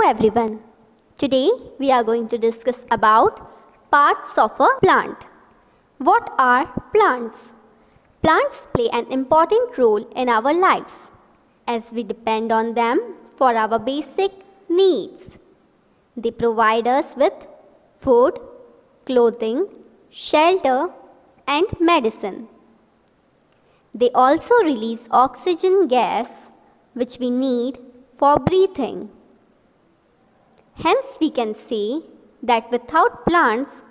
everyone. Today we are going to discuss about parts of a plant. What are plants? Plants play an important role in our lives as we depend on them for our basic needs. They provide us with food, clothing, shelter, and medicine. They also release oxygen gas which we need for breathing. Hence, we can say that without plants,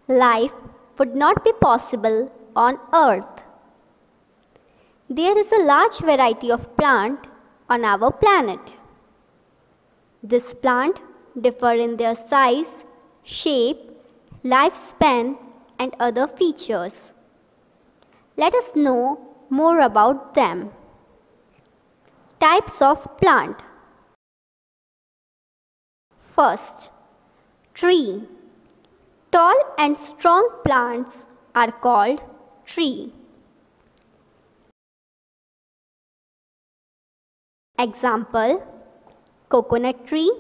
life would not be possible on earth. There is a large variety of plant on our planet. These plants differ in their size, shape, lifespan, and other features. Let us know more about them. Types of plant. First, tree. Tall and strong plants are called tree. Example, coconut tree,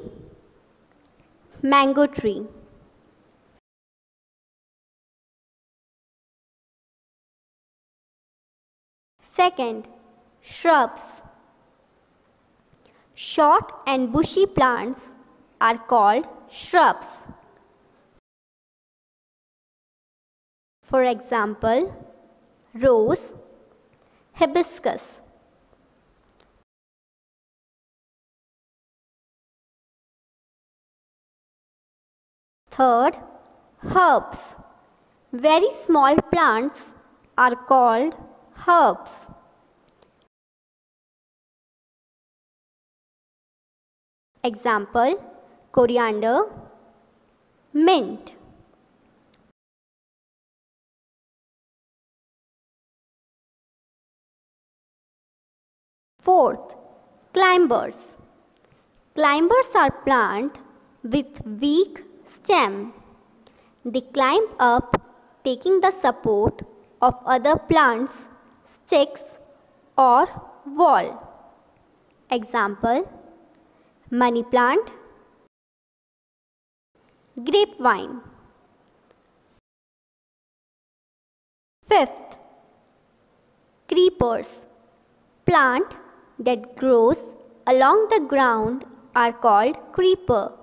mango tree. Second, shrubs. Short and bushy plants are called shrubs. For example, rose, hibiscus. Third, herbs. Very small plants are called herbs. Example, coriander, mint. Fourth, climbers. Climbers are plants with weak stem. They climb up taking the support of other plants, sticks or wall. Example, money plant, grapevine. Fifth, creepers. Plant that grows along the ground are called creeper.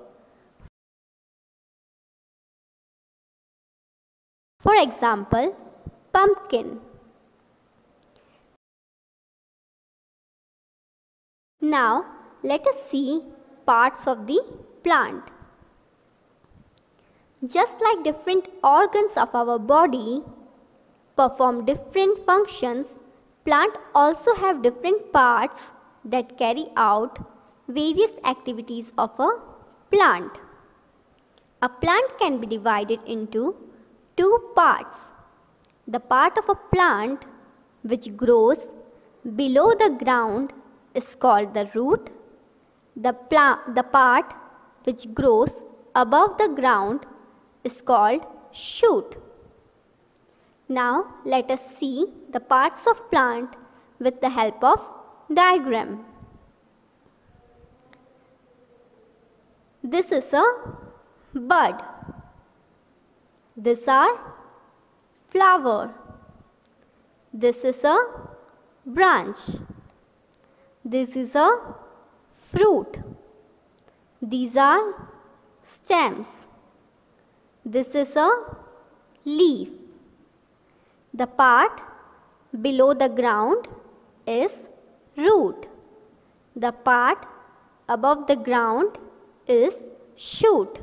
For example, pumpkin. Now, let us see parts of the plant. Just like different organs of our body perform different functions, plants also have different parts that carry out various activities of a plant. A plant can be divided into two parts. The part of a plant which grows below the ground is called the root. The part which grows above the ground is called shoot. Now let us see the parts of plant with the help of diagram. This is a bud. These are flower. This is a branch. This is a fruit. These are stems. This is a leaf. The part below the ground is root. The part above the ground is shoot.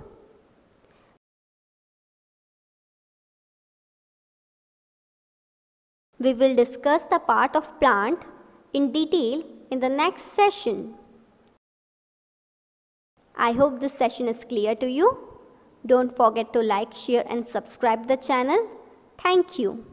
We will discuss the part of plant in detail in the next session. I hope this session is clear to you. Don't forget to like, share and subscribe the channel. Thank you.